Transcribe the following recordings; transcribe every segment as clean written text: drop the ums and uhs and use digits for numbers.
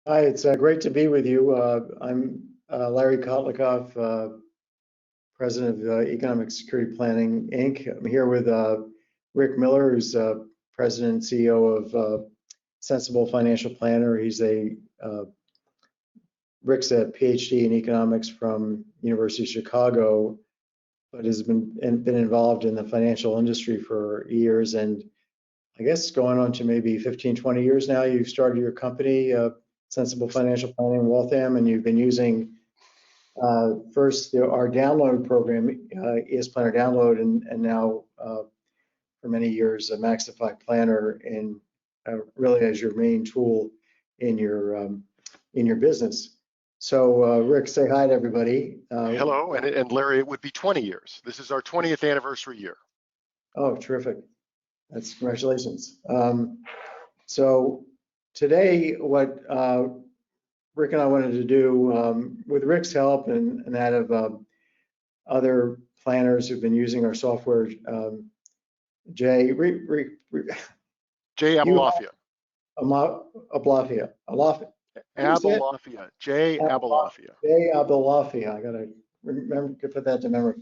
Hi, it's great to be with you. I'm Larry Kotlikoff, President of Economic Security Planning, Inc. I'm here with Rick Miller, who's President and CEO of Sensible Financial Planner. Rick's a Ph.D. in economics from University of Chicago, but has been involved in the financial industry for years, and I guess going on to maybe 15, 20 years now. You've started your company, Sensible Financial Planning in Waltham, and you've been using first our download program, ES Planner Download, and now for many years, a MaxiFi Planner, and really as your main tool in your business. So Rick, say hi to everybody. Hello, and Larry, it would be 20 years. This is our 20th anniversary year. Oh, terrific. That's congratulations. So today, what Rick and I wanted to do, with Rick's help and that of other planners who've been using our software, Jay Abelafia. Abelafia. Jay Abelafia. Jay Abelafia. I gotta remember to put that to memory.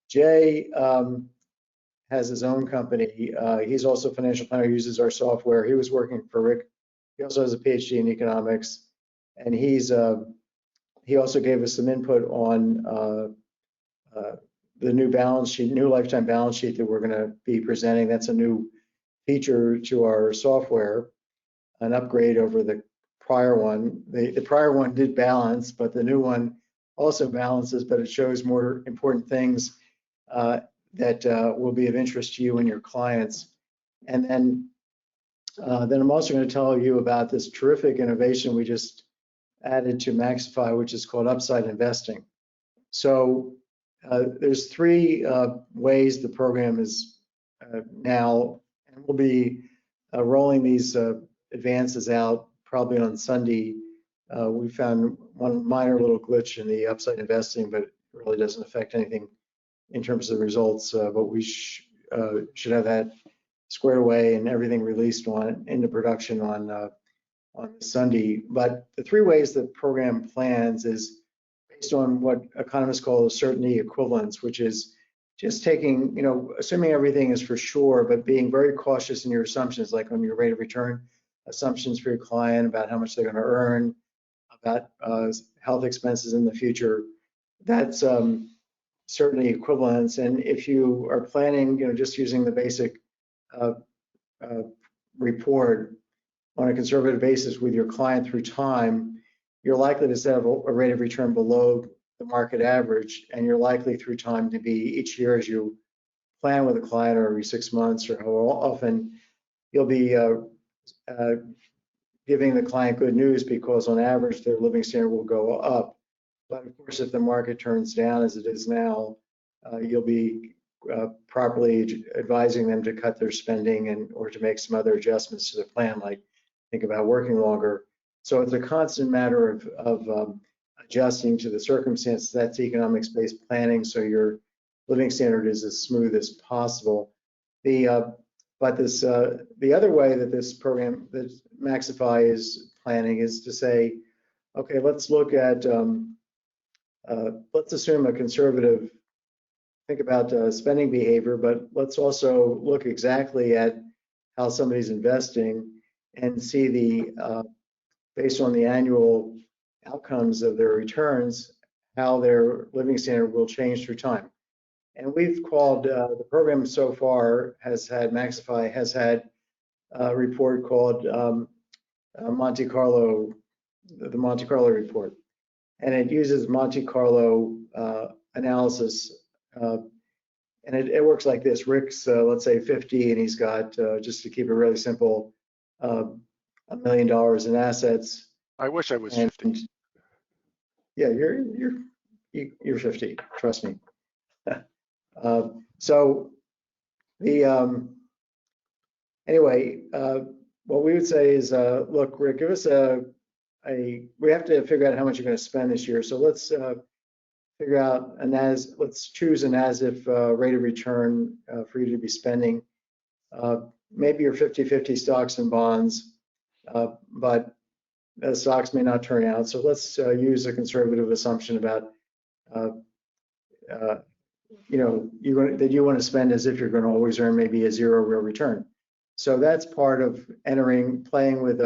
Jay has his own company. He's also a financial planner, uses our software. He was working for Rick. He also has a PhD in economics, and he also gave us some input on the new balance sheet, new lifetime balance sheet that we're going to be presenting. That's a new feature to our software, an upgrade over the prior one. The prior one did balance, but the new one also balances, but it shows more important things that will be of interest to you and your clients. And then I'm also going to tell you about this terrific innovation we just added to MaxiFi, which is called upside investing. So there's three ways the program is now, and we'll be rolling these advances out probably on Sunday. We found one minor little glitch in the upside investing, but it really doesn't affect anything in terms of the results, but we should have that squared away and everything released into production on Sunday. But the three ways the program plans is based on what economists call a certainty equivalence, which is just taking, assuming everything is for sure, but being very cautious in your assumptions, like on your rate of return assumptions for your client about how much they're going to earn, about health expenses in the future. That's certainty equivalence. And if you are planning, just using the basic report on a conservative basis with your client through time, you're likely to set a rate of return below the market average, and you're likely through time to be each year as you plan with a client, or every 6 months, or how often, you'll be giving the client good news, because on average their living standard will go up. But of course, if the market turns down as it is now, you'll be properly advising them to cut their spending or to make some other adjustments to the plan, like think about working longer. So it's a constant matter of adjusting to the circumstances. That's economics-based planning, so your living standard is as smooth as possible. But the other way that this program, that MaxiFi is planning, is to say, okay, let's look at, let's assume a conservative, think about spending behavior, but let's also look exactly at how somebody's investing and see based on the annual outcomes of their returns, how their living standard will change through time. And we've called, the program so far MaxiFi has had a report called the Monte Carlo report. And it uses Monte Carlo analysis. And it works like this. Rick's, let's say 50, and he's got, just to keep it really simple, $1 million in assets. I wish I was 50. Yeah, you're 50. Trust me. So anyway, what we would say is, look, Rick, give us we have to figure out how much you're going to spend this year. So let's figure out let's choose an as-if rate of return for you to be spending. Maybe you're 50-50 stocks and bonds, but the stocks may not turn out. So let's use a conservative assumption about, that you want to spend as if you're going to always earn maybe a zero real return. So that's part of playing with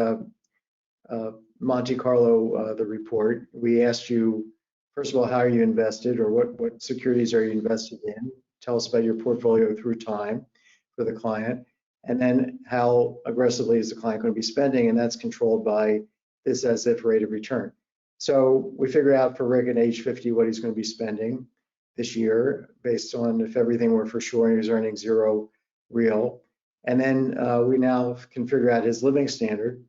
Monte Carlo, the report. We asked you, first of all, how are you invested, or what securities are you invested in? Tell us about your portfolio through time for the client. And then how aggressively is the client going to be spending? And that's controlled by this as if rate of return. So we figure out for Rick at age 50 what he's going to be spending this year based on if everything were for sure and he's earning zero real. And then we now can figure out his living standard.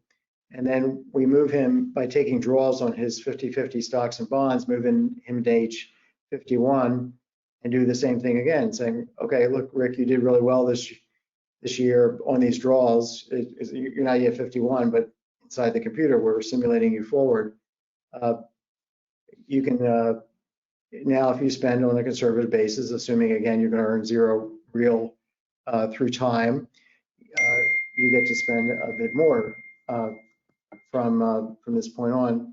And then we move him by taking draws on his 50-50 stocks and bonds, moving him to age 51 and do the same thing again, saying, okay, look, Rick, you did really well this year on these draws. You're not yet 51, but inside the computer, we're simulating you forward. You can now, if you spend on a conservative basis, assuming again you're going to earn zero real through time, you get to spend a bit more from this point on.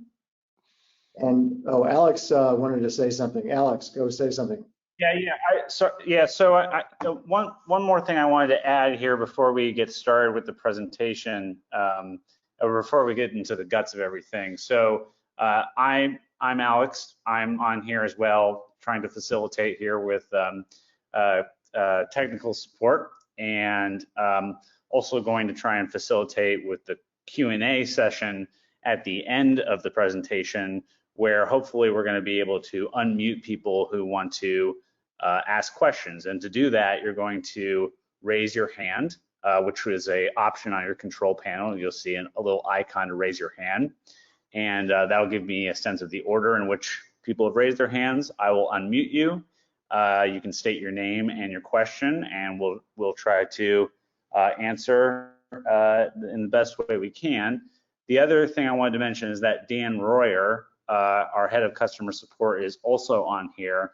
And Alex wanted to say something. Alex, go say something. One more thing I wanted to add here before we get started with the presentation, or before we get into the guts of everything. So I'm Alex. I'm on here as well, trying to facilitate here with technical support, and also going to try and facilitate with the Q&A session at the end of the presentation, where hopefully we're going to be able to unmute people who want to ask questions. And to do that, you're going to raise your hand, which is an option on your control panel. You'll see a little icon to raise your hand. And that'll give me a sense of the order in which people have raised their hands. I will unmute you. You can state your name and your question, and we'll try to answer in the best way we can. The other thing I wanted to mention is that Dan Royer, our head of customer support, is also on here.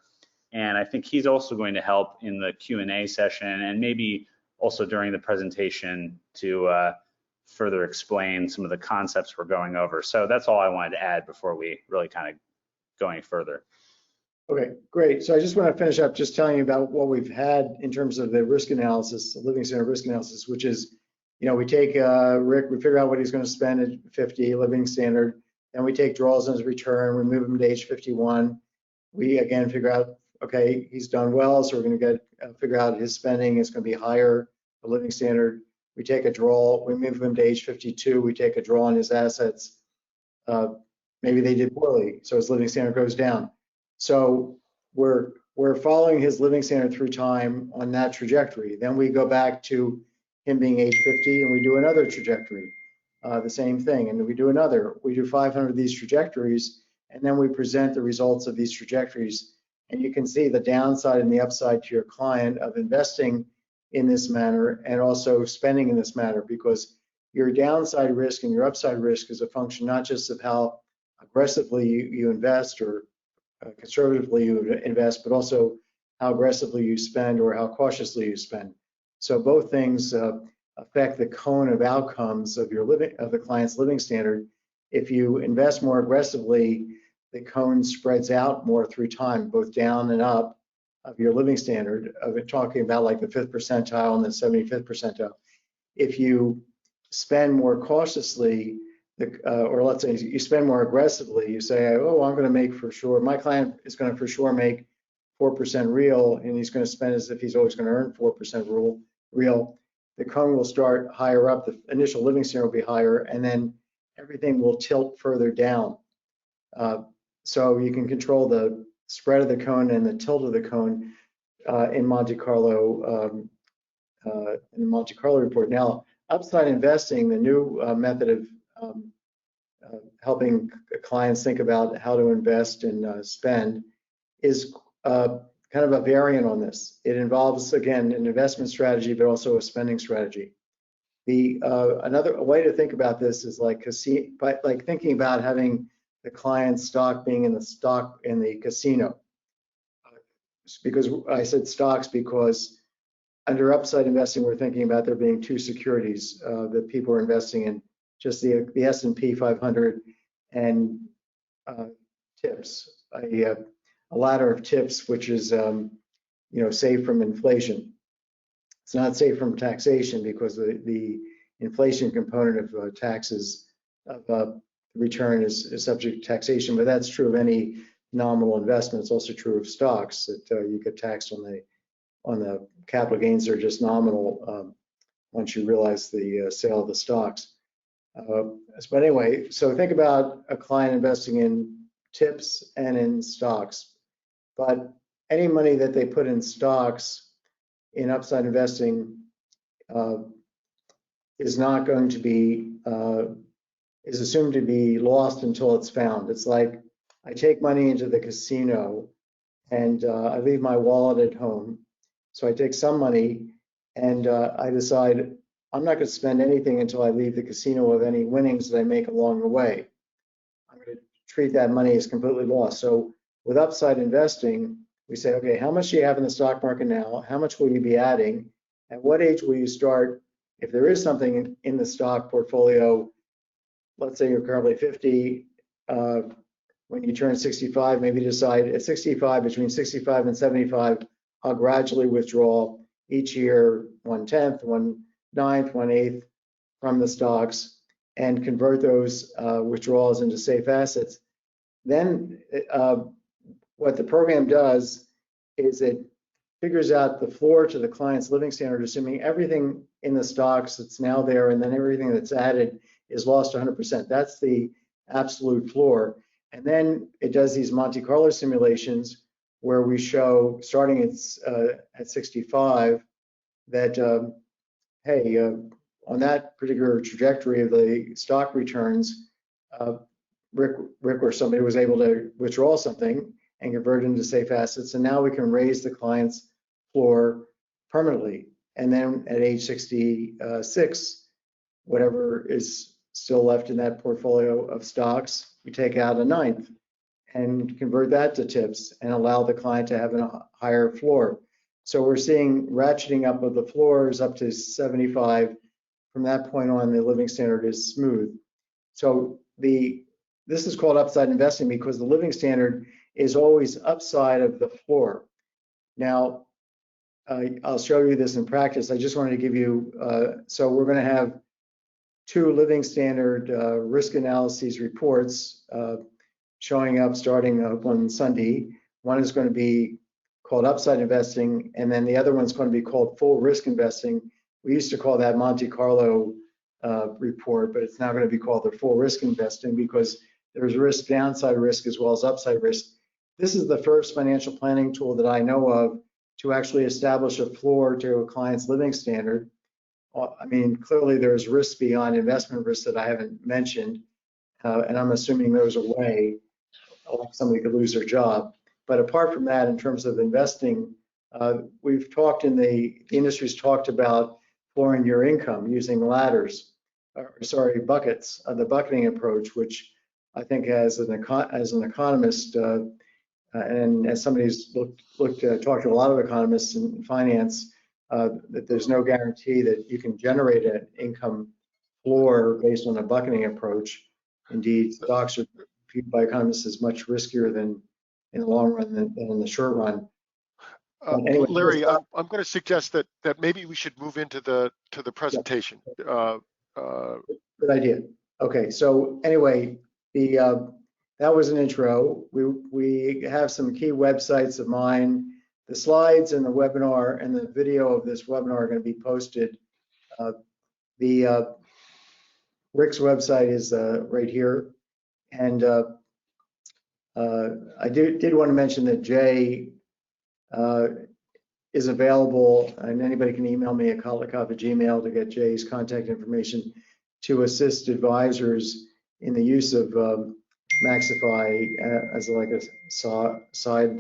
And I think he's also going to help in the Q&A session, and maybe also during the presentation to further explain some of the concepts we're going over. So that's all I wanted to add before we really kind of go any further. Okay, great. So I just want to finish up just telling you about what we've had in terms of the risk analysis, the living standard risk analysis, which is, we take Rick, we figure out what he's going to spend at 50, living standard, then we take draws on his return, we move him to age 51. We again figure out, okay, he's done well, so we're going to figure out his spending is going to be higher, the living standard. We take a draw, we move him to age 52, we take a draw on his assets. Maybe they did poorly, so his living standard goes down. So we're following his living standard through time on that trajectory. Then we go back to him being age 50 and we do another trajectory, the same thing, and we do another. We do 500 of these trajectories, and then we present the results of these trajectories. And you can see the downside and the upside to your client of investing in this manner and also spending in this manner, because your downside risk and your upside risk is a function not just of how aggressively you invest or conservatively you invest, but also how aggressively you spend or how cautiously you spend. So both things affect the cone of outcomes of the client's living standard. If you invest more aggressively, the cone spreads out more through time, both down and up of your living standard, of it talking about like the 5th percentile and the 75th percentile. If you spend more cautiously, or let's say you spend more aggressively, you say, oh, I'm going to make for sure, my client is going to for sure make 4% real, and he's going to spend as if he's always going to earn 4% real. The cone will start higher up, the initial living standard will be higher, and then everything will tilt further down. So you can control the spread of the cone and the tilt of the cone in Monte Carlo report. Now, upside investing, the new method of helping clients think about how to invest and spend, is kind of a variant on this. It involves, again, an investment strategy, but also a spending strategy. Another way to think about this is like thinking about having the client's stock being in the casino. Because I said stocks because under upside investing, we're thinking about there being two securities that people are investing in. just the S&P 500 and tips, a ladder of tips, which is safe from inflation. It's not safe from taxation because the inflation component of taxes of return is subject to taxation, but that's true of any nominal investment. It's also true of stocks that you get taxed on the capital gains. They're just nominal once you realize the sale of the stocks. But anyway, so think about a client investing in tips and in stocks, but any money that they put in stocks in upside investing is not going to be, is assumed to be lost until it's found. It's like I take money into the casino and I leave my wallet at home. So I take some money and I decide I'm not going to spend anything until I leave the casino with any winnings that I make along the way. I'm going to treat that money as completely lost. So with upside investing, we say, okay, how much do you have in the stock market now? How much will you be adding? At what age will you start? If there is something in the stock portfolio, let's say you're currently 50, when you turn 65, maybe decide at 65, between 65 and 75, I'll gradually withdraw each year 1/10, 1/9, 1/8 from the stocks and convert those withdrawals into safe assets. Then what the program does is it figures out the floor to the client's living standard, assuming everything in the stocks that's now there and then everything that's added is lost 100%. That's the absolute floor. And then it does these Monte Carlo simulations where we show, starting at 65, that, hey, on that particular trajectory of the stock returns, Rick or somebody was able to withdraw something and convert it into safe assets. And now we can raise the client's floor permanently. And then at age 66, whatever is still left in that portfolio of stocks, we take out 1/9 and convert that to tips and allow the client to have a higher floor. So we're seeing ratcheting up of the floors up to 75. From that point on, the living standard is smooth. So this is called upside investing because the living standard is always upside of the floor. Now, I'll show you this in practice. I just wanted to give you, so we're going to have 2 living standard risk analyses reports showing up starting on Sunday. One is going to be called upside investing, and then the other one's going to be called full risk investing. We used to call that Monte Carlo report, but it's now going to be called the full risk investing because there's risk, downside risk, as well as upside risk. This is the first financial planning tool that I know of to actually establish a floor to a client's living standard. I mean, clearly there's risks beyond investment risks that I haven't mentioned, and I'm assuming those are away, like somebody could lose their job. But apart from that, in terms of investing, we've talked the industry's talked about flooring your income using ladders, buckets, the bucketing approach, which I think as an economist, and as somebody who's talked to a lot of economists in finance, that there's no guarantee that you can generate an income floor based on a bucketing approach. Indeed, stocks are viewed by economists as much riskier than in the long run than in the short run. Anyway, Larry, I'm going to suggest that maybe we should move into the presentation. Good idea. Okay, so anyway, that was an intro. We have some key websites of mine. The slides and the webinar and the video of this webinar are going to be posted. Rick's website is right here, and I did want to mention that Jay is available, and anybody can email me at Kotlikoff@gmail to get Jay's contact information to assist advisors in the use of MaxiFi as like a side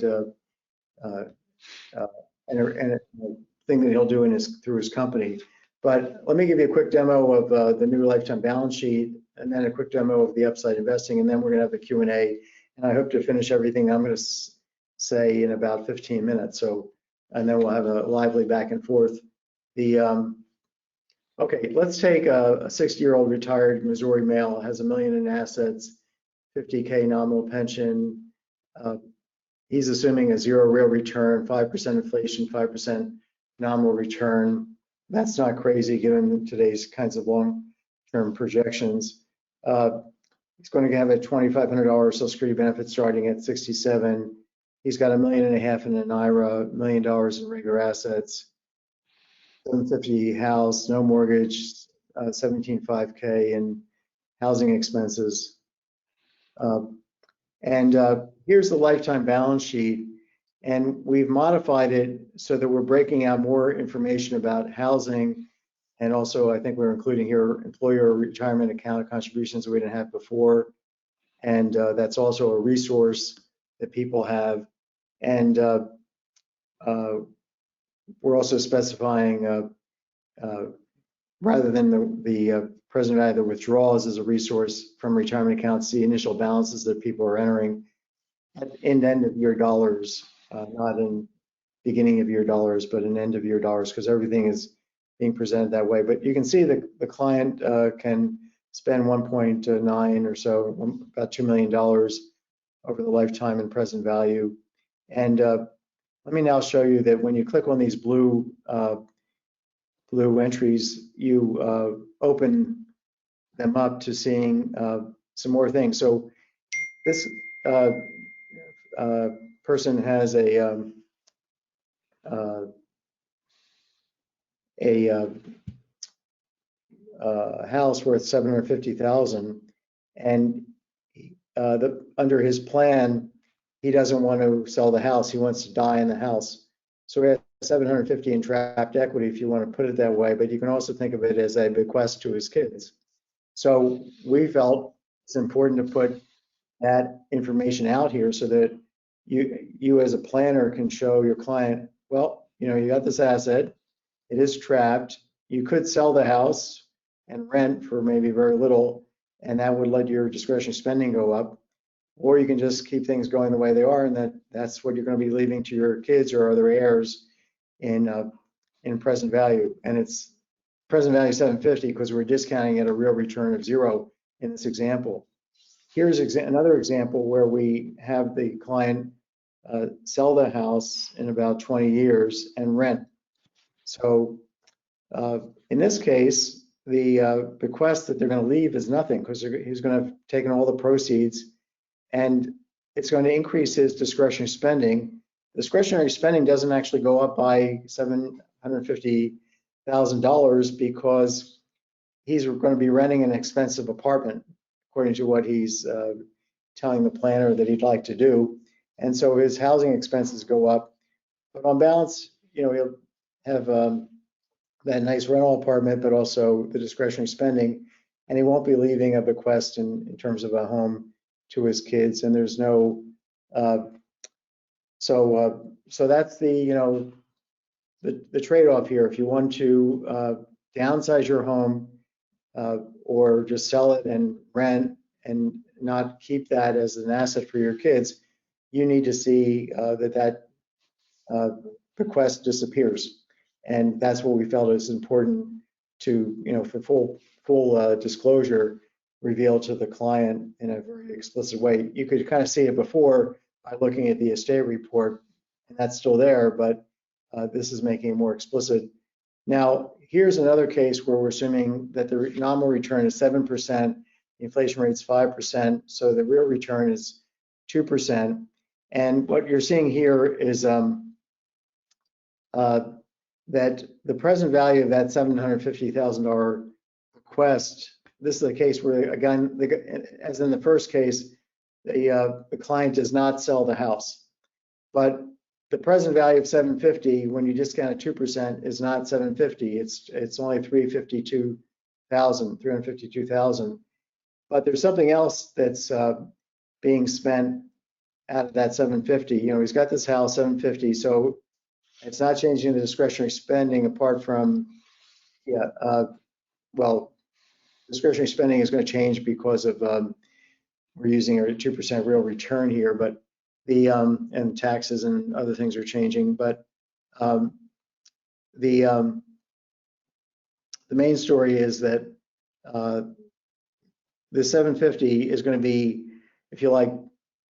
thing that he'll do through his company. But let me give you a quick demo of the new lifetime balance sheet, and then a quick demo of the upside investing, and then we're going to have a Q&A. And I hope to finish everything I'm going to say in about 15 minutes. So, and then we'll have a lively back and forth. Okay, let's take a 60-year-old retired Missouri male, has $1 million in assets, 50K nominal pension. He's assuming a 0 real return, 5% inflation, 5% nominal return. That's not crazy given today's kinds of long-term projections. He's going to have a $2,500 Social Security benefit starting at 67. He's got $1.5 million in an IRA, $1 million in regular assets, 750 house, no mortgage, 17.5K in housing expenses. Here's the lifetime balance sheet. And we've modified it so that we're breaking out more information about housing. And also, I think we're including here employer retirement account contributions that we didn't have before. And that's also a resource that people have. And we're also specifying, rather than the present value of the withdrawals as a resource from retirement accounts, the initial balances that people are entering in end of year dollars, not in beginning of year dollars, but in end of year dollars, because everything is being presented that way. But you can see that the client can spend 1.9 or so, about $2 million over the lifetime in present value. And let me now show you that when you click on these blue entries, you open them up to seeing some more things. So this person has a house worth $750,000, and under his plan, he doesn't want to sell the house. He wants to die in the house. So we have 750 in trapped equity, if you want to put it that way. But you can also think of it as a bequest to his kids. So we felt it's important to put that information out here so that you as a planner can show your client, well, you got this asset, it is trapped. You could sell the house and rent for maybe very little, and that would let your discretionary spending go up. Or you can just keep things going the way they are, and that's what you're going to be leaving to your kids or other heirs in present value. And it's present value 750 because we're discounting at a real return of 0 in this example. Here's another example where we have the client sell the house in about 20 years and rent. So in this case, the bequest that they're going to leave is nothing because he's going to have taken all the proceeds, and it's going to increase his discretionary spending. Discretionary spending doesn't actually go up by $750,000 because he's going to be renting an expensive apartment, according to what he's telling the planner that he'd like to do. And so his housing expenses go up. But on balance, he'll have that nice rental apartment, but also the discretionary spending, and he won't be leaving a bequest in terms of a home to his kids. And there's no, so that's the trade-off here. If you want to downsize your home or just sell it and rent and not keep that as an asset for your kids, you need to see that bequest disappears. And that's what we felt is important to, for full disclosure, reveal to the client in a very explicit way. You could kind of see it before by looking at the estate report, and that's still there, but this is making it more explicit. Now, here's another case where we're assuming that the nominal return is 7%, the inflation rate is 5%, so the real return is 2%. And what you're seeing here is that the present value of that $750,000 bequest, this is a case where, again, as in the first case, the client does not sell the house. But the present value of 750, when you discount at 2%, is not 750. It's only 352,000. But there's something else that's being spent out of that 750. He's got this house, 750, so it's not changing the discretionary spending apart from, discretionary spending is going to change because of we're using a 2% real return here, but and taxes and other things are changing. But the main story is that the 750 is going to be, if you like,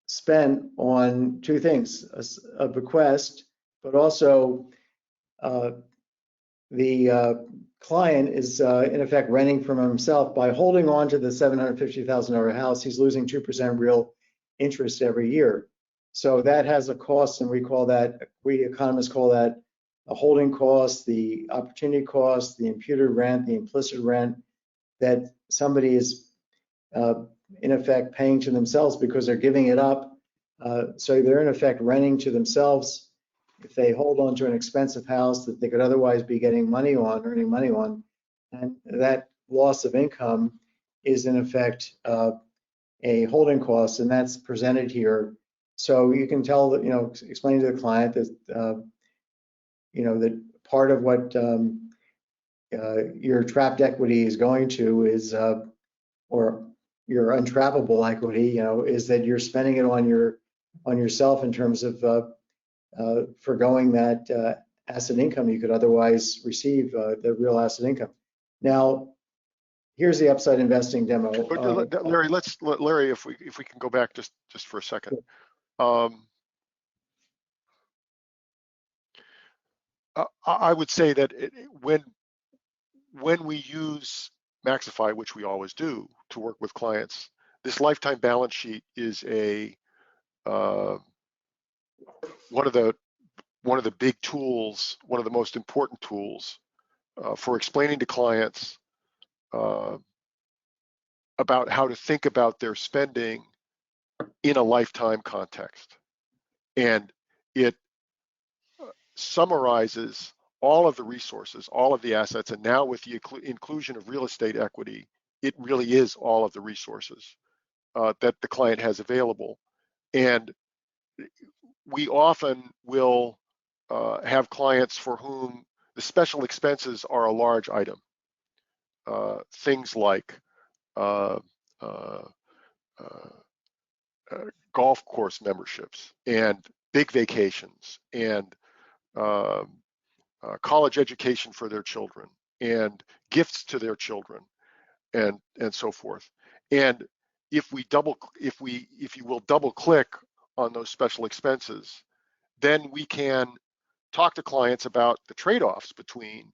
spent on two things: a bequest, but also the client is in effect renting from himself by holding on to the $750,000 house. He's losing 2% real interest every year. So that has a cost, and we economists call that a holding cost, the opportunity cost, the imputed rent, the implicit rent that somebody is in effect paying to themselves because they're giving it up. So they're in effect renting to themselves if they hold on to an expensive house that they could otherwise be getting money on, earning money on, and that loss of income is in effect a holding cost, and that's presented here. So you can tell that, explain to the client that, that part of what your trapped equity is going to is, or your untrappable equity, is that you're spending it on yourself in terms of forgoing that asset income you could otherwise receive, the real asset income. Now, here's the upside investing demo. Larry, Larry, if we can go back just for a second. I would say that when we use MaxiFi, which we always do to work with clients, this lifetime balance sheet is one of the big tools, one of the most important tools for explaining to clients about how to think about their spending in a lifetime context. And it summarizes all of the resources, all of the assets, and now with the inclusion of real estate equity, it really is all of the resources that the client has available. And we often will have clients for whom the special expenses are a large item. Things like golf course memberships and big vacations and college education for their children and gifts to their children and so forth. And if you will double click on those special expenses, then we can talk to clients about the trade-offs between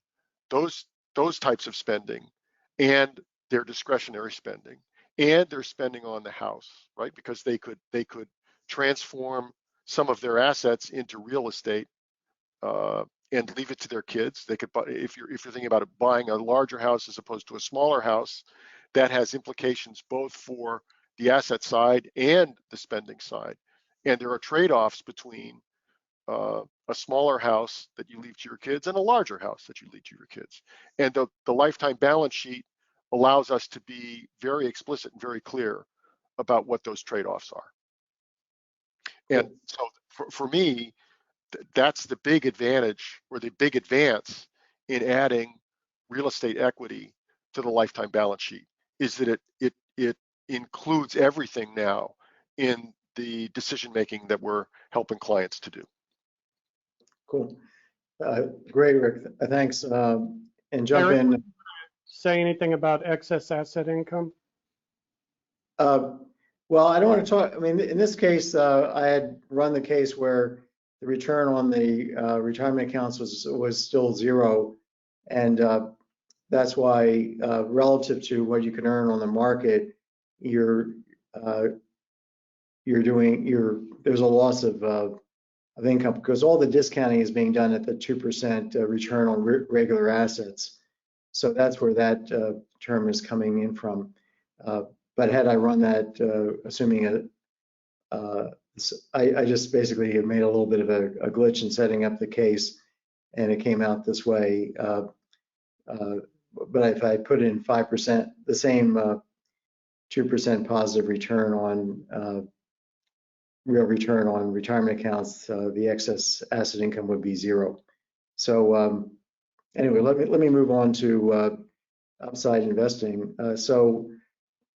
those types of spending and their discretionary spending and their spending on the house, right? Because they could transform some of their assets into real estate and leave it to their kids. They could, if you're thinking about buying a larger house as opposed to a smaller house, that has implications both for the asset side and the spending side. And there are trade-offs between a smaller house that you leave to your kids and a larger house that you leave to your kids. And the lifetime balance sheet allows us to be very explicit and very clear about what those trade-offs are. And so for me, that's the big advantage or the big advance in adding real estate equity to the lifetime balance sheet, is that it includes everything now in the decision making that we're helping clients to do. Cool. Great, Rick. Thanks. And jump Eric, in. say anything about excess asset income? Well, I don't want to talk. I mean, in this case, I had run the case where the return on the retirement accounts was still zero, and that's why relative to what you can earn on the market, there's a loss of income because all the discounting is being done at the 2% return on regular assets. So that's where that term is coming in from. But had I run that, assuming I just basically made a little bit of a glitch in setting up the case, and it came out this way. But if I put in 5%, the same 2% positive return on real return on retirement accounts, the excess asset income would be zero. So anyway, let me move on to upside investing. So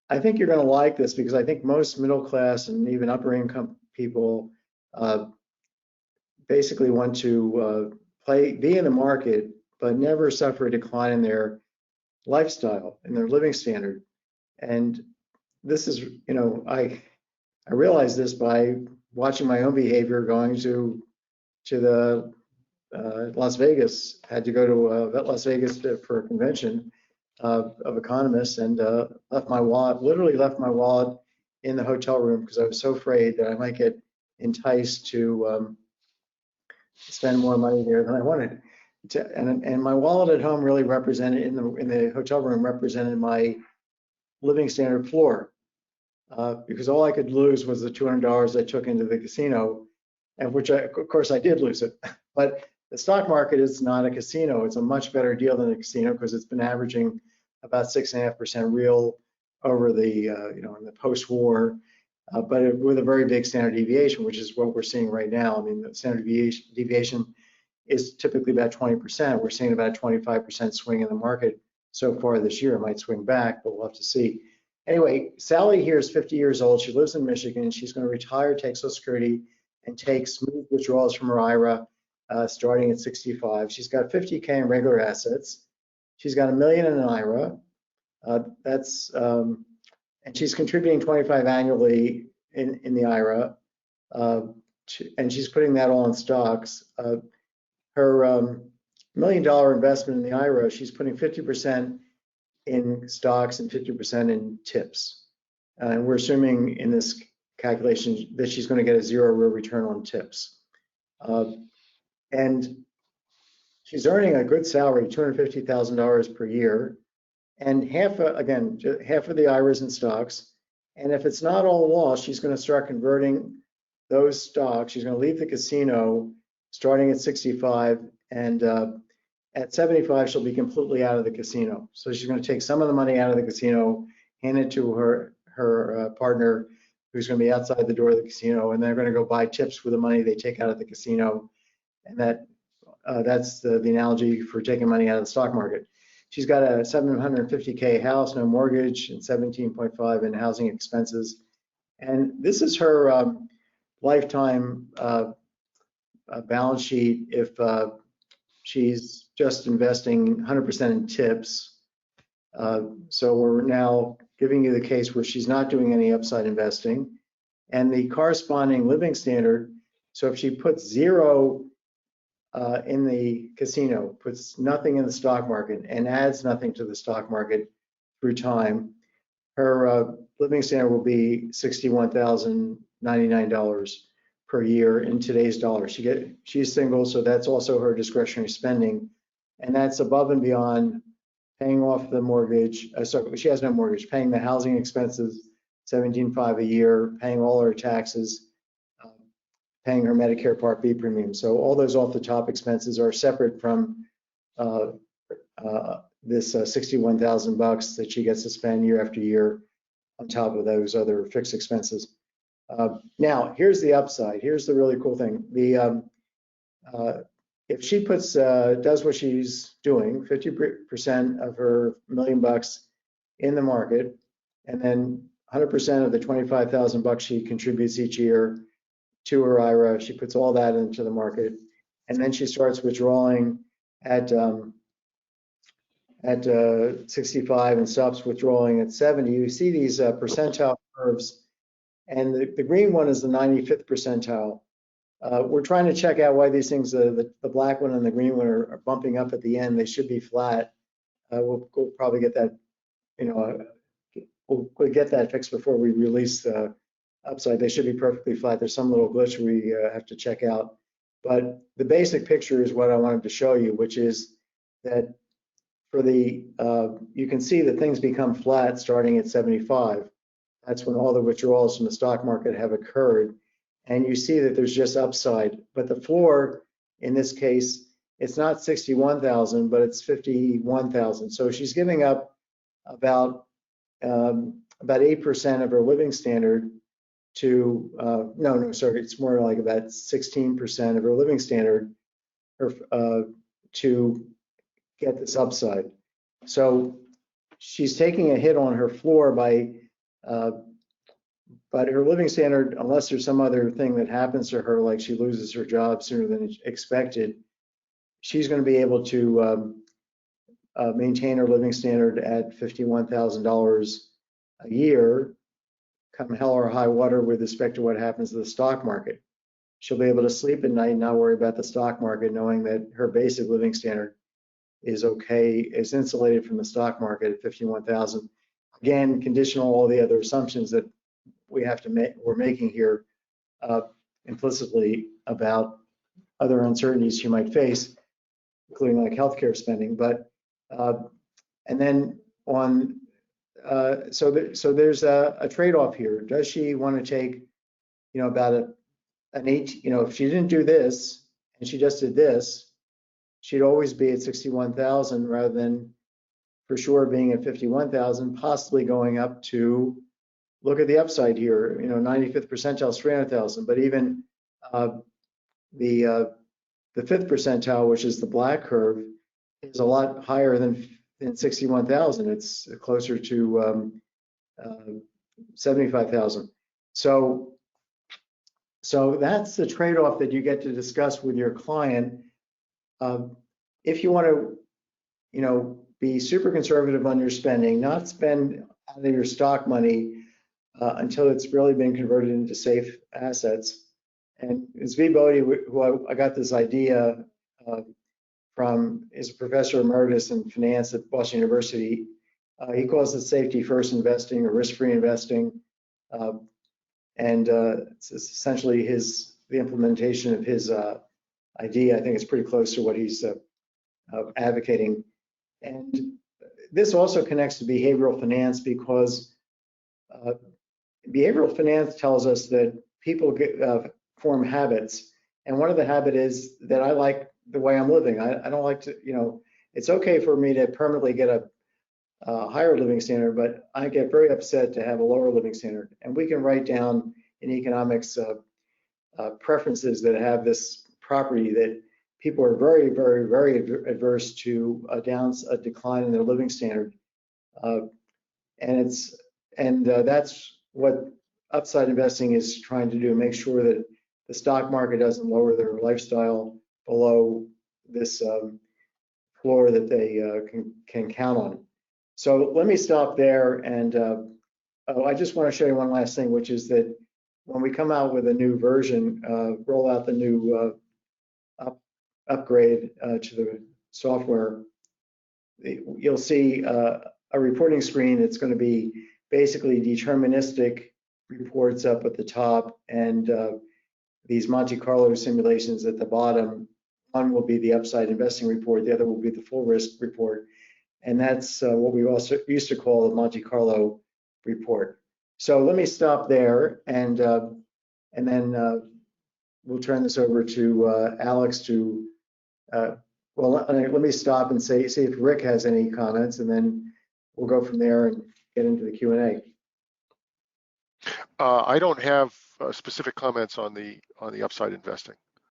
I think you're going to like this because I think most middle class and even upper income people basically want to be in the market, but never suffer a decline in their lifestyle and their living standard. And this is, you know, I realized this by watching my own behavior going to the Las Vegas, had to go to Las Vegas for a convention of economists, and left my wallet, literally left my wallet in the hotel room because I was so afraid that I might get enticed to spend more money there than I wanted. And my wallet at home really represented, in the hotel room, represented my living standard floor, because all I could lose was the $200 I took into the casino, and which of course I did lose it. But the stock market is not a casino. It's a much better deal than a casino because it's been averaging about 6.5% real over the, you know, in the post-war, but with a very big standard deviation, which is what we're seeing right now. I mean, the standard deviation is typically about 20%. We're seeing about a 25% swing in the market so far this year. It might swing back, but we'll have to see. Anyway, Sally here is 50 years old. She lives in Michigan. She's going to retire, take Social Security, and take smooth withdrawals from her IRA starting at 65. She's got 50K in regular assets. She's got $1 million in an IRA. And she's contributing 25 annually in the IRA, and she's putting that all in stocks. Her $1 million investment in the IRA, she's putting 50% in stocks and 50% in tips. And we're assuming in this calculation that she's going to get a 0 real return on tips. And she's earning a good salary, $250,000 per year. And half of the IRAs in stocks. And if it's not all lost, she's going to start converting those stocks. She's going to leave the casino starting at 65, and at 75, she'll be completely out of the casino. So she's going to take some of the money out of the casino, hand it to her partner, who's going to be outside the door of the casino, and they're going to go buy tips with the money they take out of the casino. And that's the analogy for taking money out of the stock market. She's got a $750K house, no mortgage, and 17.5 in housing expenses. And this is her lifetime balance sheet if she's just investing 100% in tips. So we're now giving you the case where she's not doing any upside investing. And the corresponding living standard, so if she puts 0 in the casino, puts nothing in the stock market, and adds nothing to the stock market through time, her living standard will be $61,099 per year in today's dollars. She's single, so that's also her discretionary spending, and that's above and beyond paying off the mortgage. Sorry, she has no mortgage. Paying the housing expenses, $17,500 a year, paying all her taxes, paying her Medicare Part B premium. So all those off the top expenses are separate from this $61,000 that she gets to spend year after year on top of those other fixed expenses. Now, here's the upside. Here's the really cool thing. If she does what she's doing, 50% of her $1 million in the market, and then 100% of the $25,000 she contributes each year to her IRA, she puts all that into the market, and then she starts withdrawing at 65 and stops withdrawing at 70. You see these percentile curves, and the green one is the 95th percentile. We're trying to check out why these things, the black one and the green one, are bumping up at the end. They should be flat. We'll probably get that, we'll get that fixed before we release the upside. They should be perfectly flat. There's some little glitch we have to check out. But the basic picture is what I wanted to show you, which is that for the, you can see that things become flat starting at 75. That's when all the withdrawals from the stock market have occurred. And you see that there's just upside. But the floor, in this case, it's not 61,000, but it's 51,000. So she's giving up about 8% of her living standard to, sorry, it's more like about 16% of her living standard to get this upside. So she's taking a hit on her floor by, but her living standard, unless there's some other thing that happens to her, like she loses her job sooner than expected, she's going to be able to maintain her living standard at $51,000 a year, come hell or high water with respect to what happens to the stock market. She'll be able to sleep at night and not worry about the stock market, knowing that her basic living standard is okay, is insulated from the stock market at 51,000. Again, conditional all the other assumptions that we have to make, we're making here implicitly about other uncertainties you might face, including like healthcare spending. But and then on so there's a trade-off here. Does she want to take, about an 8, if she didn't do this and she just did this, she'd always be at 61,000 rather than for sure being at 51,000, possibly going up to, look at the upside here, 95th percentile is 300,000, but even the 5th percentile, which is the black curve, is a lot higher than 61,000. It's closer to 75,000. So that's the trade-off that you get to discuss with your client. If you want to, be super conservative on your spending, not spend out of your stock money until it's really been converted into safe assets. And it's V. Bodie, who I got this idea from, is a professor emeritus in finance at Boston University. He calls it safety first investing or risk-free investing. And it's essentially the implementation of his idea. I think it's pretty close to what he's advocating. And this also connects to behavioral finance, because behavioral finance tells us that people form habits. And one of the habits is that I like the way I'm living. I don't like to, it's okay for me to permanently get a higher living standard, but I get very upset to have a lower living standard. And we can write down in economics preferences that have this property that people are very, very, very adverse to a decline in their living standard. And that's what upside investing is trying to do, make sure that the stock market doesn't lower their lifestyle below this floor that they can count on. So let me stop there. And I just want to show you one last thing, which is that when we come out with a new version, roll out the new upgrade to the software, you'll see a reporting screen that's going to be basically deterministic reports up at the top, and these Monte Carlo simulations at the bottom. One will be the upside investing report, the other will be the full risk report, and that's what we also used to call the Monte Carlo report. So let me stop there, and then we'll turn this over to Alex to, let me stop and see if Rick has any comments, and then we'll go from there and get into the Q&A. I don't have specific comments on the upside investing.